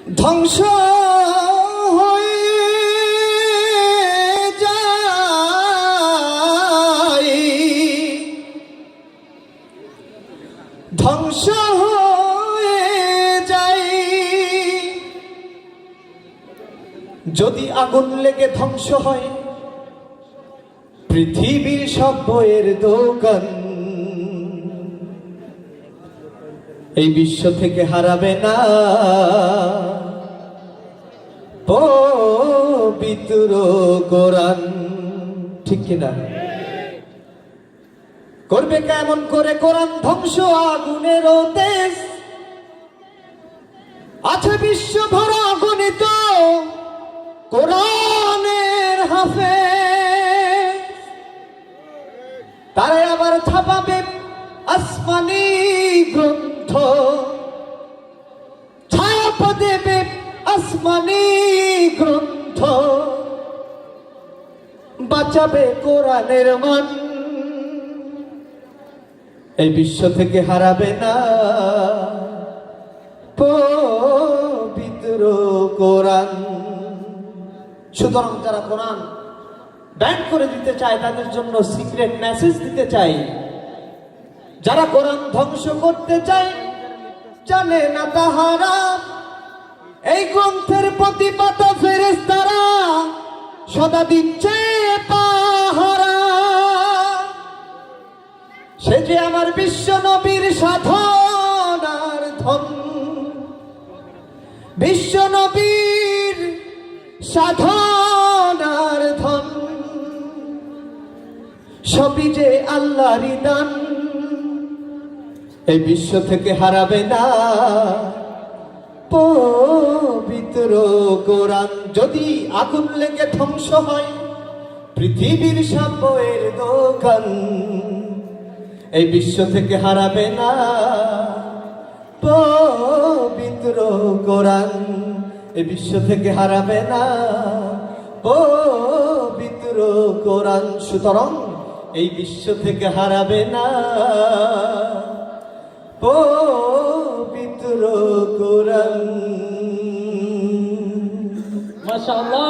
ধ্বংস হয়ে যায়, ধ্বংস হয়ে যায়। যদি আগুন লেগে ধ্বংস হয় পৃথিবীর সব বইয়ের দোকান, এই বিশ্ব থেকে হারাবে না পবিত্র কোরআন। ঠিক কিনা? করবে কেমন করে কোরআন ধ্বংস? আগুনের তেজ আছে বিশ্ব ভরা গণিত কোরআনের হাফেজ, তারা আবার ছাপাবে আসমানি গ্রন্থ, ছাপ দেবে আসমানি গ্রন্থ, বাঁচাবে কোরআনের মান, এই বিশ্ব থেকে হারাবে না পবিত্র কোরআন। সুতরাং যারা কোরআন ব্যান করে দিতে চায় তাদের জন্য সিক্রেট মেসেজ দিতে চাই। যারা কোরআন ধ্বংস করতে চায় জানে না তাহারা এই গ্রন্থের প্রতিপাত ফেরেশতারা সদা দিচ্ছে পাহারা। সে যে আমার বিশ্ব নবীর সাধনার ধন, বিশ্ব নবীর সাধনার ধন, সবই যে আল্লাহরই দান, এই বিশ্ব থেকে হারাবে না পবিত্র কোরআন। যদি আগুন লেগে ধ্বংস হয় পৃথিবীর সব বইয়ের দোকান, এই বিশ্ব থেকে হারাবে না পবিত্র কোরআন, এই বিশ্ব থেকে হারাবে না পবিত্র কোরআন। সুতরাং এই বিশ্ব থেকে হারাবে না পবিত্র কোরআন। মাশাআল্লাহ।